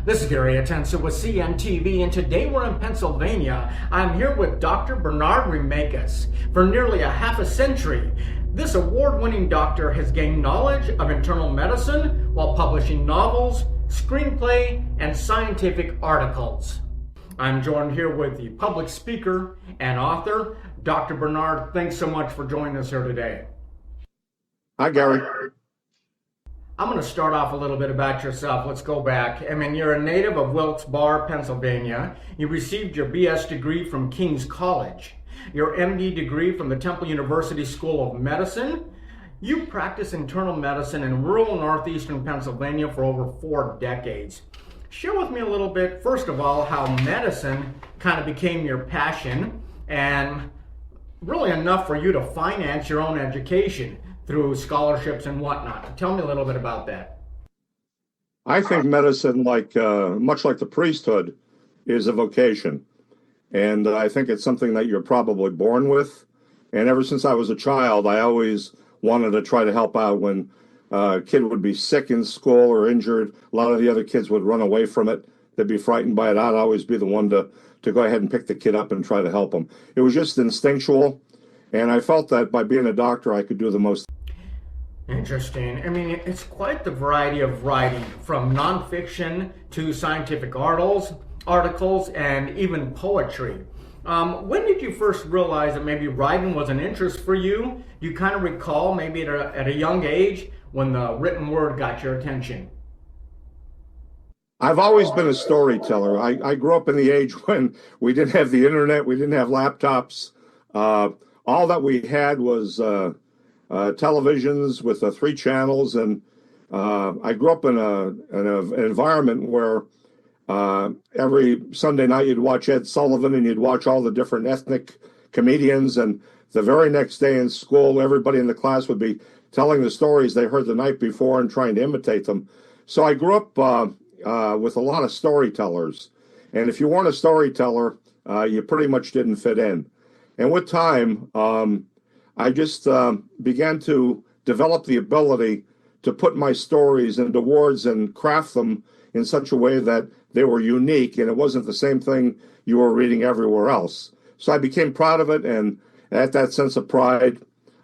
This is Gary Atencio with CNTV, and today we're in Pennsylvania. I'm here with Dr. Bernard Remakus. For nearly a half a century, this award-winning doctor has gained knowledge of internal medicine while publishing novels, screenplay, and scientific articles. I'm joined here with the public speaker and author, Dr. Bernard. Thanks so much for joining us here today. Hi, Gary. I'm going to start off a little bit about yourself. Let's go back. I mean, you're a native of Wilkes-Barre, Pennsylvania. You received your BS degree from King's College, your MD degree from the Temple University School of Medicine. You practiced internal medicine in rural northeastern Pennsylvania for over 4 decades. Share with me a little bit, first of all, how medicine kind of became your passion and really enough for you to finance your own education through scholarships and whatnot. Tell me a little bit about that. I think medicine, much like the priesthood, is a vocation. And I think it's something that you're probably born with. And ever since I was a child, I always wanted to try to help out when a kid would be sick in school or injured. A lot of the other kids would run away from it. They'd be frightened by it. I'd always be the one to go ahead and pick the kid up and try to help them. It was just instinctual. And I felt that by being a doctor, I could do the most. Interesting. I mean, it's quite the variety of writing, from nonfiction to scientific articles, and even poetry. When did you first realize that maybe writing was an interest for you? Do you kind of recall maybe at a young age when the written word got your attention? I've always been a storyteller. I grew up in the age when we didn't have the internet, we didn't have laptops. All that we had was televisions with 3 channels, and I grew up in an environment where every Sunday night you'd watch Ed Sullivan and you'd watch all the different ethnic comedians, and the very next day in school everybody in the class would be telling the stories they heard the night before and trying to imitate them. So I grew up with a lot of storytellers, and if you weren't a storyteller, you pretty much didn't fit in. And with time, I just began to develop the ability to put my stories into words and craft them in such a way that they were unique and it wasn't the same thing you were reading everywhere else. So I became proud of it, and at that sense of pride,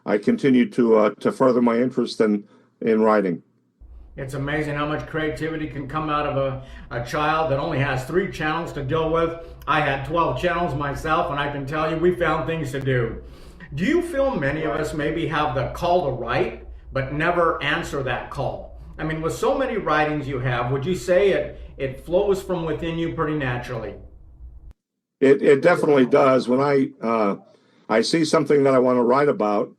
I continued to further my interest in writing. It's amazing how much creativity can come out of a child that only has 3 channels to deal with. I had 12 channels myself, and I can tell you we found things to do. Do you feel many of us maybe have the call to write, but never answer that call? I mean, with so many writings you have, would you say it flows from within you pretty naturally? It definitely does. When I see something that I want to write about,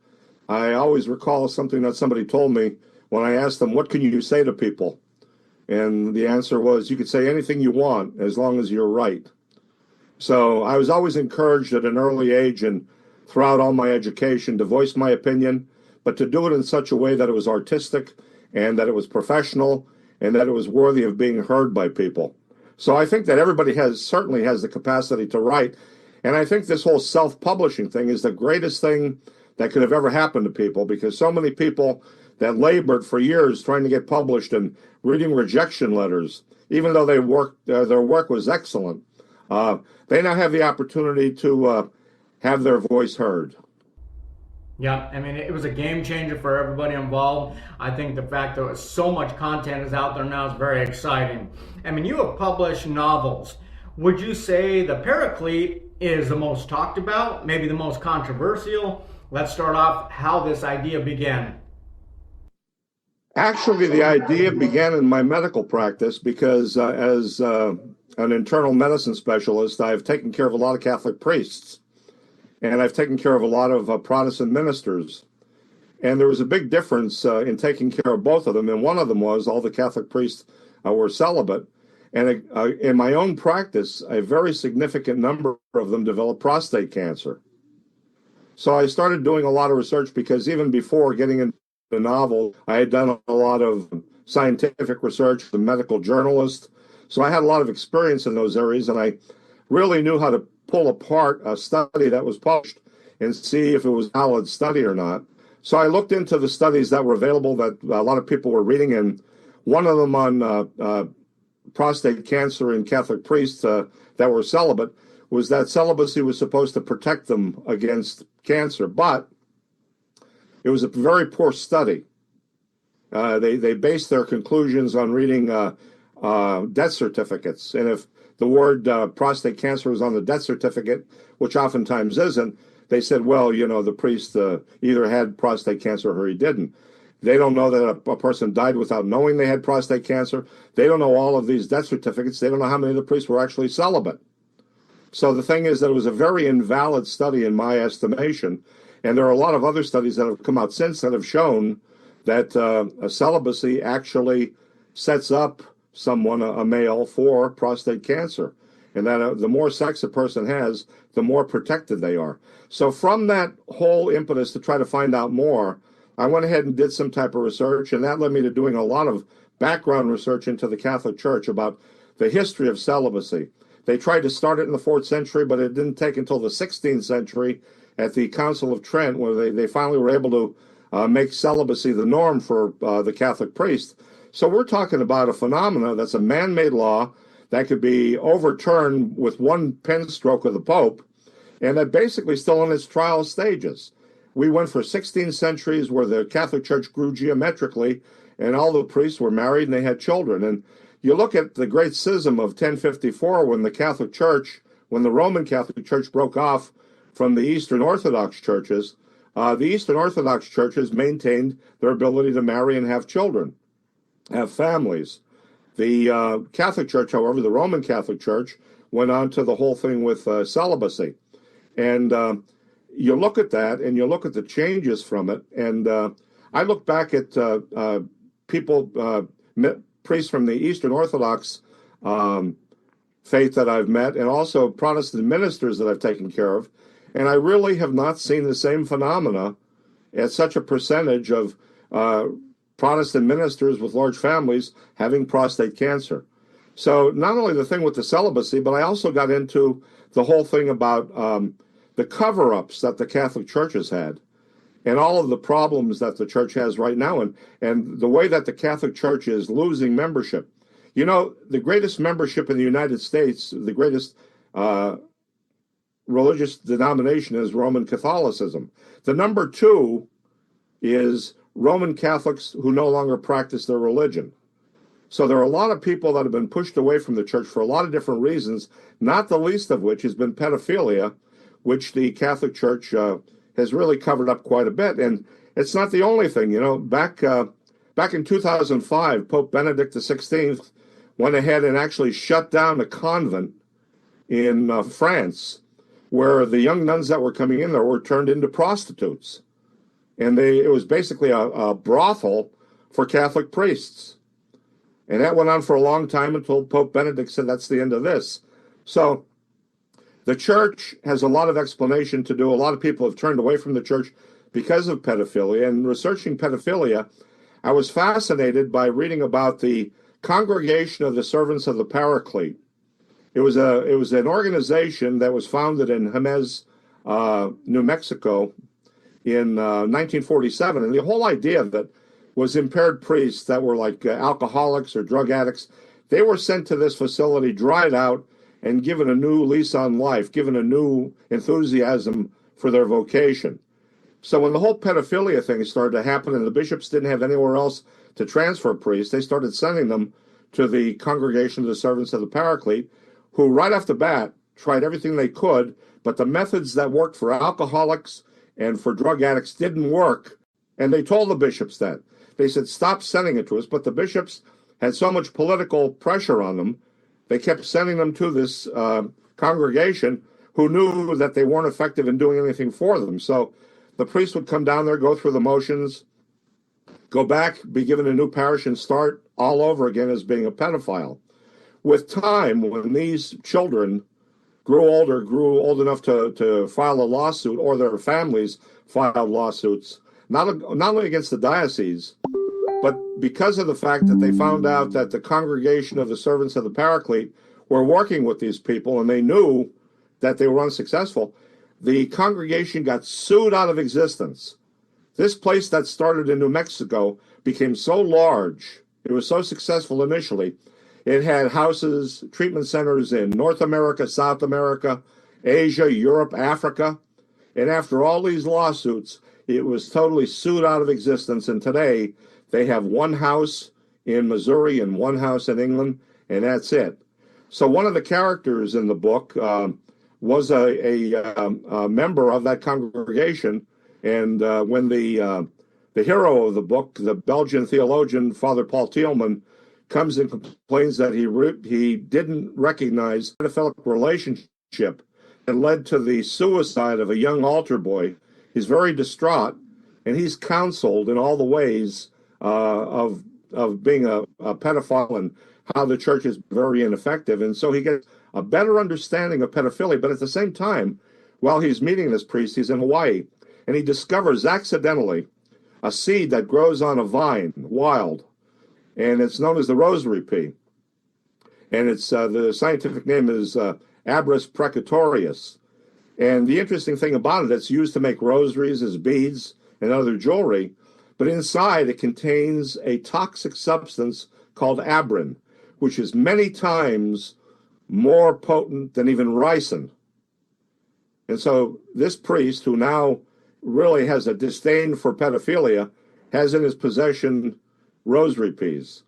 I always recall something that somebody told me when I asked them, what can you say to people? And the answer was, you could say anything you want as long as you're right. So I was always encouraged at an early age and throughout all my education to voice my opinion, but to do it in such a way that it was artistic and that it was professional and that it was worthy of being heard by people. So I think that everybody certainly has the capacity to write. And I think this whole self-publishing thing is the greatest thing that could have ever happened to people, because so many people that labored for years trying to get published and reading rejection letters, even though their work was excellent, they now have the opportunity to have their voice heard. Yeah, I mean, it was a game changer for everybody involved. I think the fact that so much content is out there now is very exciting. I mean, you have published novels. Would you say The Paraclete is the most talked about, maybe the most controversial? Let's start off how this idea began. Actually, the idea began in my medical practice because as an internal medicine specialist, I've taken care of a lot of Catholic priests. And I've taken care of a lot of Protestant ministers. And there was a big difference in taking care of both of them. And one of them was all the Catholic priests were celibate. And in my own practice, a very significant number of them developed prostate cancer. So I started doing a lot of research, because even before getting into the novel, I had done a lot of scientific research, the medical journalist. So I had a lot of experience in those areas, and I really knew how to pull apart a study that was published and see if it was a valid study or not. So I looked into the studies that were available that a lot of people were reading, and one of them on prostate cancer in Catholic priests that were celibate was that celibacy was supposed to protect them against cancer, but it was a very poor study. They based their conclusions on reading death certificates, and if the word prostate cancer was on the death certificate, which oftentimes isn't, they said, well, the priest either had prostate cancer or he didn't. They don't know that a person died without knowing they had prostate cancer. They don't know all of these death certificates. They don't know how many of the priests were actually celibate. So the thing is that it was a very invalid study in my estimation. And there are a lot of other studies that have come out since that have shown that a celibacy actually sets up someone, a male, for prostate cancer. And that the more sex a person has, the more protected they are. So from that whole impetus to try to find out more, I went ahead and did some type of research, and that led me to doing a lot of background research into the Catholic Church about the history of celibacy. They tried to start it in the 4th century, but it didn't take until the 16th century at the Council of Trent where they finally were able to make celibacy the norm for the Catholic priest. So we're talking about a phenomena that's a man-made law that could be overturned with one pen stroke of the Pope, and that basically still in its trial stages. We went for 16 centuries where the Catholic Church grew geometrically, and all the priests were married and they had children. And you look at the great schism of 1054 when the Roman Catholic Church broke off from the Eastern Orthodox churches. The Eastern Orthodox churches maintained their ability to marry and have children, have families. The Catholic Church, however, the Roman Catholic Church, went on to the whole thing with celibacy. And you look at that and you look at the changes from it. And I look back at priests from the Eastern Orthodox faith that I've met, and also Protestant ministers that I've taken care of. And I really have not seen the same phenomena at such a percentage of Protestant ministers with large families having prostate cancer. So not only the thing with the celibacy, but I also got into the whole thing about the cover-ups that the Catholic Church has had and all of the problems that the church has right now, and the way that the Catholic Church is losing membership. The greatest membership in the United States, the greatest religious denomination is Roman Catholicism. The number 2 is Roman Catholics who no longer practice their religion. So there are a lot of people that have been pushed away from the church for a lot of different reasons, not the least of which has been pedophilia, which the Catholic Church has really covered up quite a bit. And it's not the only thing. Back in 2005, Pope Benedict XVI went ahead and actually shut down a convent in France where the young nuns that were coming in there were turned into prostitutes. And it was basically a brothel for Catholic priests. And that went on for a long time until Pope Benedict said that's the end of this. So the church has a lot of explanation to do. A lot of people have turned away from the church because of pedophilia. And researching pedophilia, I was fascinated by reading about the Congregation of the Servants of the Paraclete. It was an organization that was founded in Jemez, New Mexico, in 1947, and the whole idea of it was impaired priests that were like alcoholics or drug addicts. They were sent to this facility, dried out, and given a new lease on life, given a new enthusiasm for their vocation. So when the whole pedophilia thing started to happen and the bishops didn't have anywhere else to transfer priests, they started sending them to the Congregation of the Servants of the Paraclete, who right off the bat tried everything they could, but the methods that worked for alcoholics and for drug addicts didn't work. And they told the bishops that. They said, stop sending it to us. But the bishops had so much political pressure on them, they kept sending them to this congregation who knew that they weren't effective in doing anything for them. So the priest would come down there, go through the motions, go back, be given a new parish, and start all over again as being a pedophile. With time, when these children grew old enough to file a lawsuit, or their families filed lawsuits, not only against the diocese, but because of the fact that they found out that the Congregation of the Servants of the Paraclete were working with these people and they knew that they were unsuccessful, the congregation got sued out of existence. This place that started in New Mexico became so large, it was so successful initially, It had houses, treatment centers in North America, South America, Asia, Europe, Africa. And after all these lawsuits, it was totally sued out of existence. And today they have one house in Missouri and one house in England, and that's it. So one of the characters in the book was a member of that congregation. And when the hero of the book, the Belgian theologian, Father Paul Thielman, comes and complains that he didn't recognize a pedophilic relationship that led to the suicide of a young altar boy, he's very distraught, and he's counseled in all the ways of being a pedophile and how the church is very ineffective. And so he gets a better understanding of pedophilia. But at the same time, while he's meeting this priest, he's in Hawaii, and he discovers accidentally a seed that grows on a vine, wild, and it's known as the rosary pea. And it's the scientific name is Abris precatorius. And the interesting thing about it, it's used to make rosaries as beads and other jewelry, but inside it contains a toxic substance called abrin, which is many times more potent than even ricin. And so this priest, who now really has a disdain for pedophilia, has in his possession rosary peas.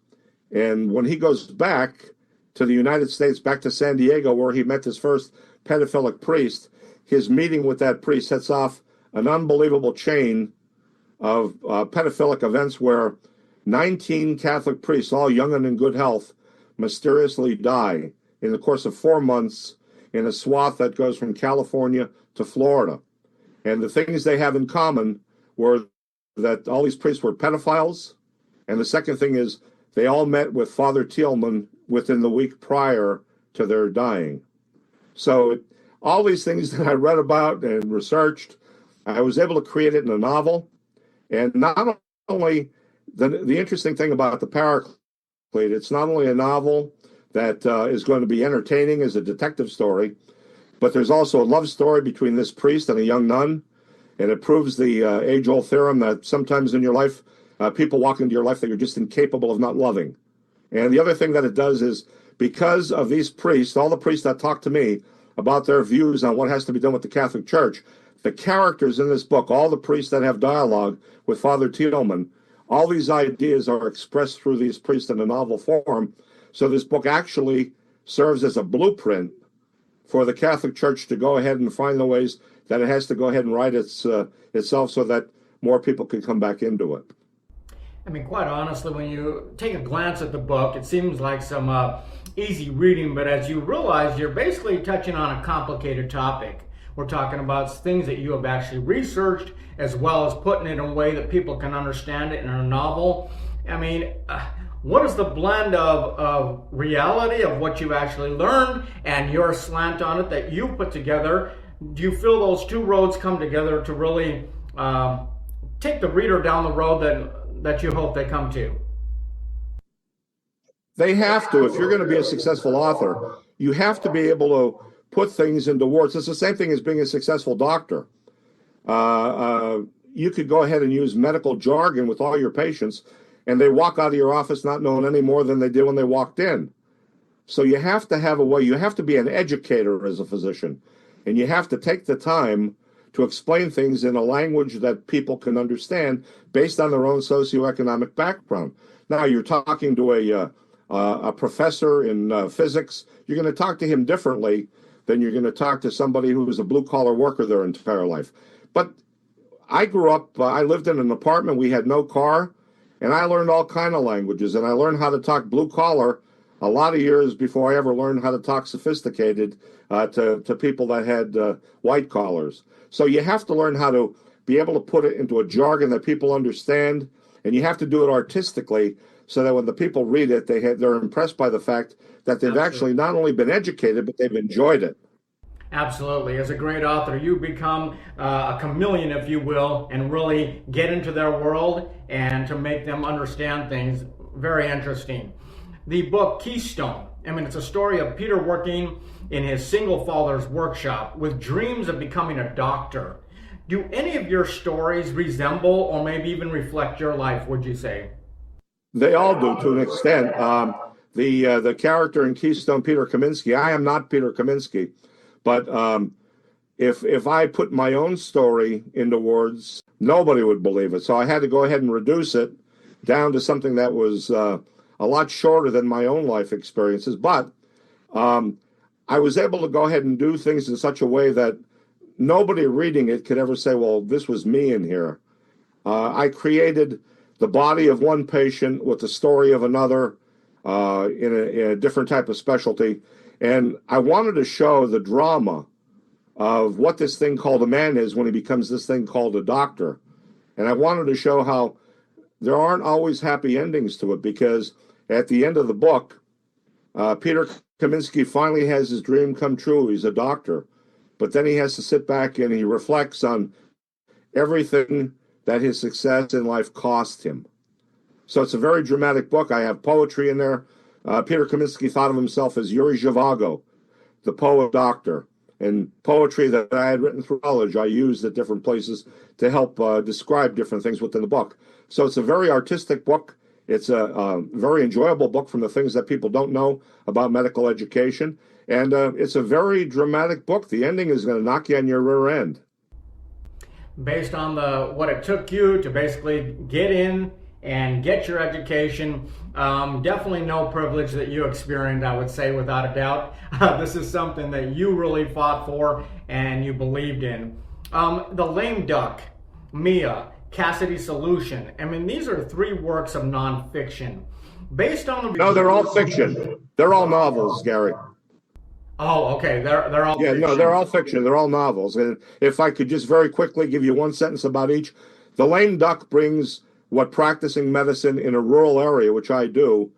And when he goes back to the United States, back to San Diego, where he met his first pedophilic priest, his meeting with that priest sets off an unbelievable chain of pedophilic events where 19 Catholic priests, all young and in good health, mysteriously die in the course of 4 months in a swath that goes from California to Florida. And the things they have in common were that all these priests were pedophiles. And the second thing is they all met with Father Thielman within the week prior to their dying. So all these things that I read about and researched, I was able to create it in a novel. And not only the interesting thing about the Paraclete, it's not only a novel that is going to be entertaining as a detective story, but there's also a love story between this priest and a young nun. And it proves the age-old theorem that sometimes in your life, people walk into your life that you're just incapable of not loving. And the other thing that it does is because of these priests, all the priests that talk to me about their views on what has to be done with the Catholic Church, the characters in this book, all the priests that have dialogue with Father Thielman, all these ideas are expressed through these priests in a novel form. So this book actually serves as a blueprint for the Catholic Church to go ahead and find the ways that it has to go ahead and write itself so that more people can come back into it. I mean, quite honestly, when you take a glance at the book, it seems like some easy reading, but as you realize, you're basically touching on a complicated topic. We're talking about things that you have actually researched, as well as putting it in a way that people can understand it in a novel. I mean, what is the blend of reality of what you've actually learned and your slant on it that you put together? Do you feel those two roads come together to really take the reader down the road that you hope they come to? They have to. If you're going to be a successful author, you have to be able to put things into words. It's the same thing as being a successful doctor. You could go ahead and use medical jargon with all your patients, and they walk out of your office not knowing any more than they did when they walked in. So you have to have a way. You have to be an educator as a physician, and you have to take the time to explain things in a language that people can understand based on their own socioeconomic background. Now, you're talking to a professor in physics. You're going to talk to him differently than you're going to talk to somebody who was a blue-collar worker their entire life. But I grew up, I lived in an apartment, we had no car, and I learned all kind of languages, and I learned how to talk blue-collar a lot of years before I ever learned how to talk sophisticated to people that had white collars. So you have to learn how to be able to put it into a jargon that people understand, and you have to do it artistically so that when the people read it, they're impressed by the fact that they've actually not only been educated, but they've enjoyed it. Absolutely. As a great author, you become a chameleon, if you will, and really get into their world and to make them understand things. Very interesting. The book Keystone, I mean, it's a story of Peter working in his single father's workshop with dreams of becoming a doctor. Do any of your stories resemble or maybe even reflect your life, would you say? They all do to an extent. the character in Keystone, Peter Kaminsky. I am not Peter Kaminsky, but if I put my own story into words, nobody would believe it. So I had to go ahead and reduce it down to something that was a lot shorter than my own life experiences. But I was able to go ahead and do things in such a way that nobody reading it could ever say, well, this was me in here. I created the body of one patient with the story of another in a different type of specialty. And I wanted to show the drama of what this thing called a man is when he becomes this thing called a doctor. And I wanted to show how there aren't always happy endings to it, because at the end of the book, Peter Kaminsky finally has his dream come true. He's a doctor. But then he has to sit back and he reflects on everything that his success in life cost him. So it's a very dramatic book. I have poetry in there. Peter Kaminsky thought of himself as Yuri Zhivago, the poet doctor. And poetry that I had written through college, I used at different places to help describe different things within the book. So it's a very artistic book. It's a very enjoyable book from the things that people don't know about medical education. And it's a very dramatic book. The ending is going to knock you on your rear end. Based on what it took you to basically get in and get your education, definitely no privilege that you experienced, I would say, without a doubt. This is something that you really fought for and you believed in. The Lame Duck, Mia, Cassidy Solution. I mean, these are three works of nonfiction. Based on the... No, they're all fiction. They're all novels, Gary. Oh, okay. They're all fiction. No, they're all fiction. They're all novels. And if I could just very quickly give you one sentence about each. The Lame Duck brings what practicing medicine in a rural area, which I do,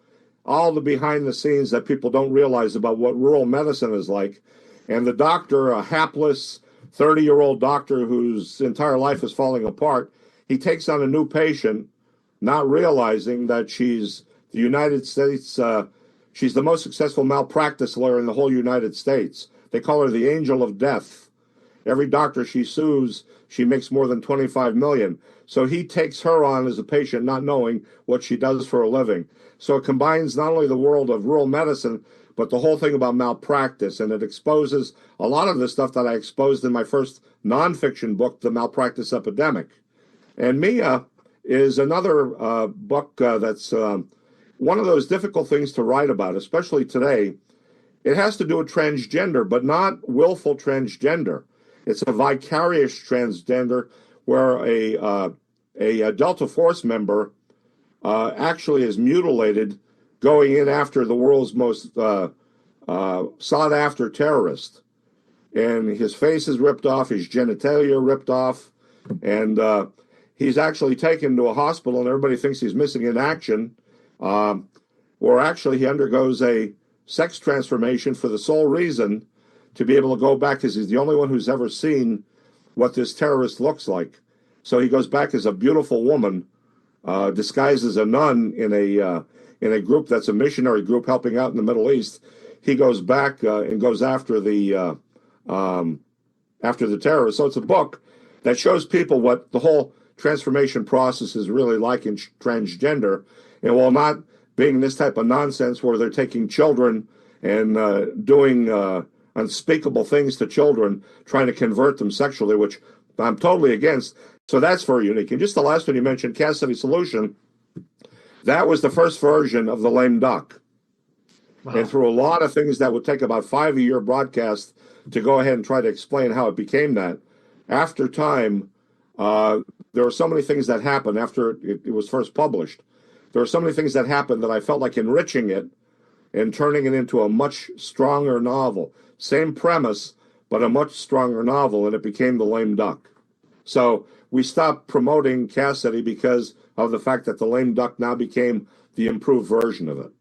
all the behind the scenes that people don't realize about what rural medicine is like. And the doctor, a hapless 30-year-old doctor whose entire life is falling apart, he takes on a new patient, not realizing that she's the United States, she's the most successful malpractice lawyer in the whole United States. They call her the Angel of Death. Every doctor she sues, she makes more than $25 million. So he takes her on as a patient, not knowing what she does for a living. So it combines not only the world of rural medicine, but the whole thing about malpractice. And it exposes a lot of the stuff that I exposed in my first nonfiction book, The Malpractice Epidemic. And Mia is another book that's one of those difficult things to write about, especially today. It has to do with transgender, but not willful transgender. It's a vicarious transgender where a Delta Force member actually is mutilated going in after the world's most sought-after terrorist. And his face is ripped off, his genitalia ripped off, and he's actually taken to a hospital, and everybody thinks he's missing in action, or actually he undergoes a sex transformation for the sole reason to be able to go back, because he's the only one who's ever seen what this terrorist looks like. So he goes back as a beautiful woman, disguised as a nun in a group that's a missionary group helping out in the Middle East. He goes back and goes after the terrorists. So it's a book that shows people what the whole transformation process is really like in transgender, and while not being this type of nonsense where they're taking children and doing unspeakable things to children, trying to convert them sexually, which I'm totally against. So that's very unique. And just the last one you mentioned, Cassidy Solution, that was the first version of The Lame Duck. Wow. And through a lot of things that would take about 5 a year broadcast to go ahead and try to explain how it became that. After time, there were so many things that happened after it was first published. There were so many things that happened that I felt like enriching it and turning it into a much stronger novel. Same premise, but a much stronger novel, and it became The Lame Duck. So we stopped promoting Cassidy because of the fact that The Lame Duck now became the improved version of it.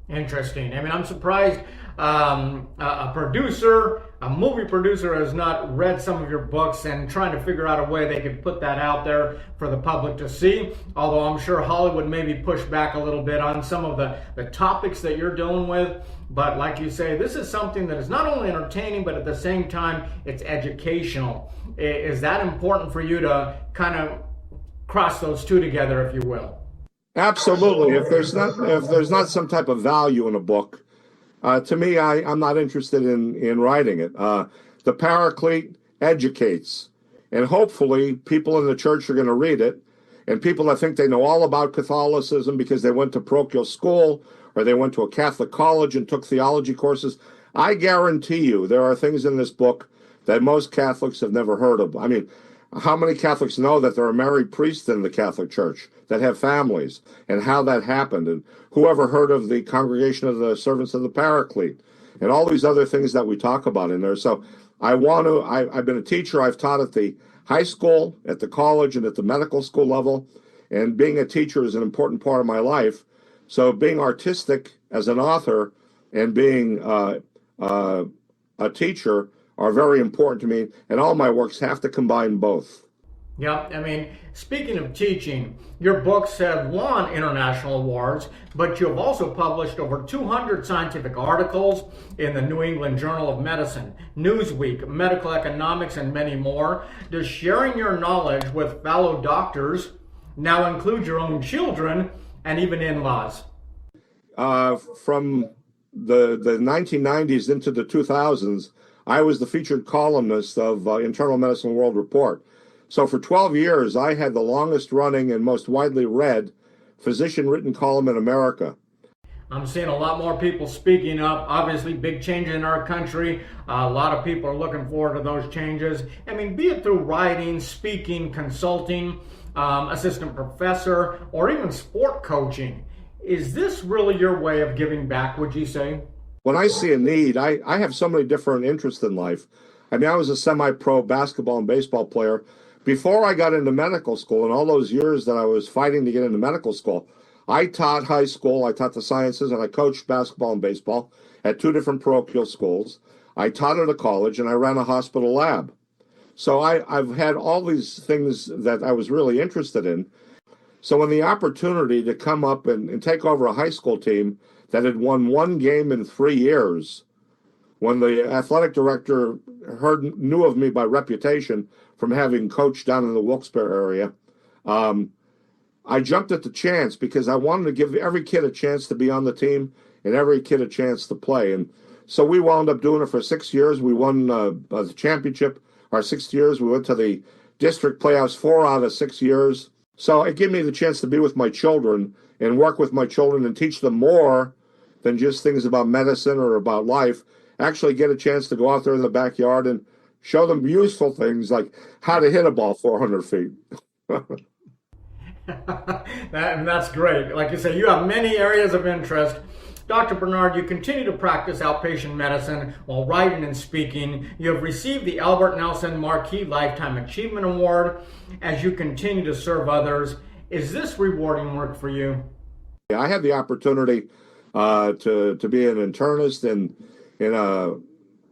Interesting. I mean, I'm surprised a producer, a movie producer, has not read some of your books and trying to figure out a way they could put that out there for the public to see. Although I'm sure Hollywood maybe push back a little bit on some of the topics that you're dealing with. But like you say, this is something that is not only entertaining, but at the same time, it's educational. Is that important for you to kind of cross those two together, if you will? Absolutely. If there's not some type of value in a book, to me, I'm not interested in writing it. The Paraclete educates, and hopefully people in the church are going to read it, and people that think they know all about Catholicism because they went to parochial school or they went to a Catholic college and took theology courses. I guarantee you there are things in this book that most Catholics have never heard of. I mean, how many Catholics know that there are married priests in the Catholic Church that have families and how that happened? And whoever heard of the Congregation of the Servants of the Paraclete and all these other things that we talk about in there? So I've been a teacher. I've taught at the high school, at the college, and at the medical school level. And being a teacher is an important part of my life. So being artistic as an author and being a teacher are very important to me, and all my works have to combine both. Yep, I mean, speaking of teaching, your books have won international awards, but you have also published over 200 scientific articles in the New England Journal of Medicine, Newsweek, Medical Economics, and many more. Does sharing your knowledge with fellow doctors now include your own children and even in-laws? From the 1990s into the 2000s, I was the featured columnist of Internal Medicine World Report. So for 12 years, I had the longest running and most widely read physician written column in America. I'm seeing a lot more people speaking up. Obviously, big changes in our country. A lot of people are looking forward to those changes. I mean, be it through writing, speaking, consulting, assistant professor, or even sport coaching. Is this really your way of giving back, would you say? When I see a need, I have so many different interests in life. I mean, I was a semi-pro basketball and baseball player. Before I got into medical school, and all those years that I was fighting to get into medical school, I taught high school, I taught the sciences, and I coached basketball and baseball at two different parochial schools. I taught at a college, and I ran a hospital lab. So I've had all these things that I was really interested in. So when the opportunity to come up and take over a high school team that had won one game in 3 years, when the athletic director knew of me by reputation from having coached down in the Wilkes-Barre area, I jumped at the chance because I wanted to give every kid a chance to be on the team and every kid a chance to play. And so we wound up doing it for 6 years. We won the championship our 6 years. We went to the district playoffs 4 out of 6 years. So it gave me the chance to be with my children and work with my children and teach them more than just things about medicine or about life. Actually get a chance to go out there in the backyard and show them useful things like how to hit a ball 400 feet. That's great. Like you say, you have many areas of interest. Dr. Bernard, you continue to practice outpatient medicine while writing and speaking. You have received the Albert Nelson Marquis Lifetime Achievement Award as you continue to serve others. Is this rewarding work for you? I had the opportunity to be an internist in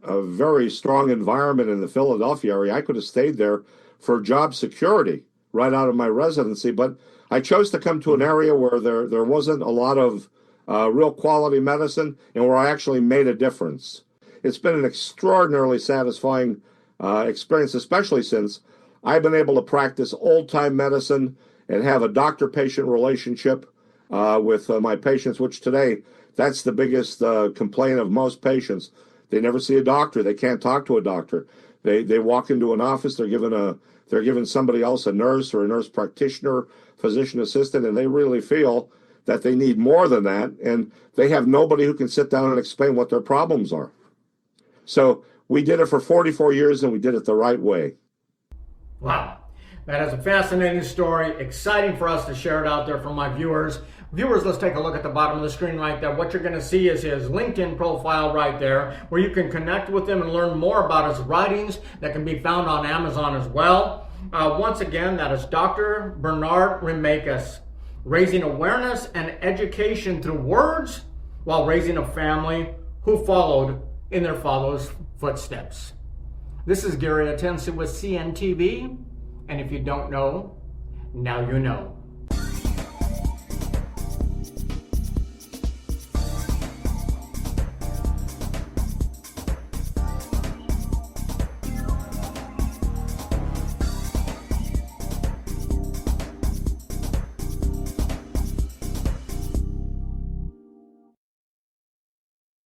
a very strong environment in the Philadelphia area. I could have stayed there for job security right out of my residency, but I chose to come to an area where there wasn't a lot of real quality medicine and where I actually made a difference. It's been an extraordinarily satisfying experience, especially since I've been able to practice old-time medicine and have a doctor-patient relationship with my patients, which today, that's the biggest complaint of most patients. They never see a doctor. They can't talk to a doctor. They walk into an office, they're given somebody else, a nurse or a nurse practitioner, physician assistant, and they really feel that they need more than that, and they have nobody who can sit down and explain what their problems are. So we did it for 44 years, and we did it the right way. Wow. That is a fascinating story. Exciting for us to share it out there for my viewers. Viewers, let's take a look at the bottom of the screen right there. What you're going to see is his LinkedIn profile right there, where you can connect with him and learn more about his writings that can be found on Amazon as well. Once again, that is Dr. Bernard Remakus, raising awareness and education through words while raising a family who followed in their father's footsteps. This is Gary Atencio with CNTV, and if you don't know, now you know.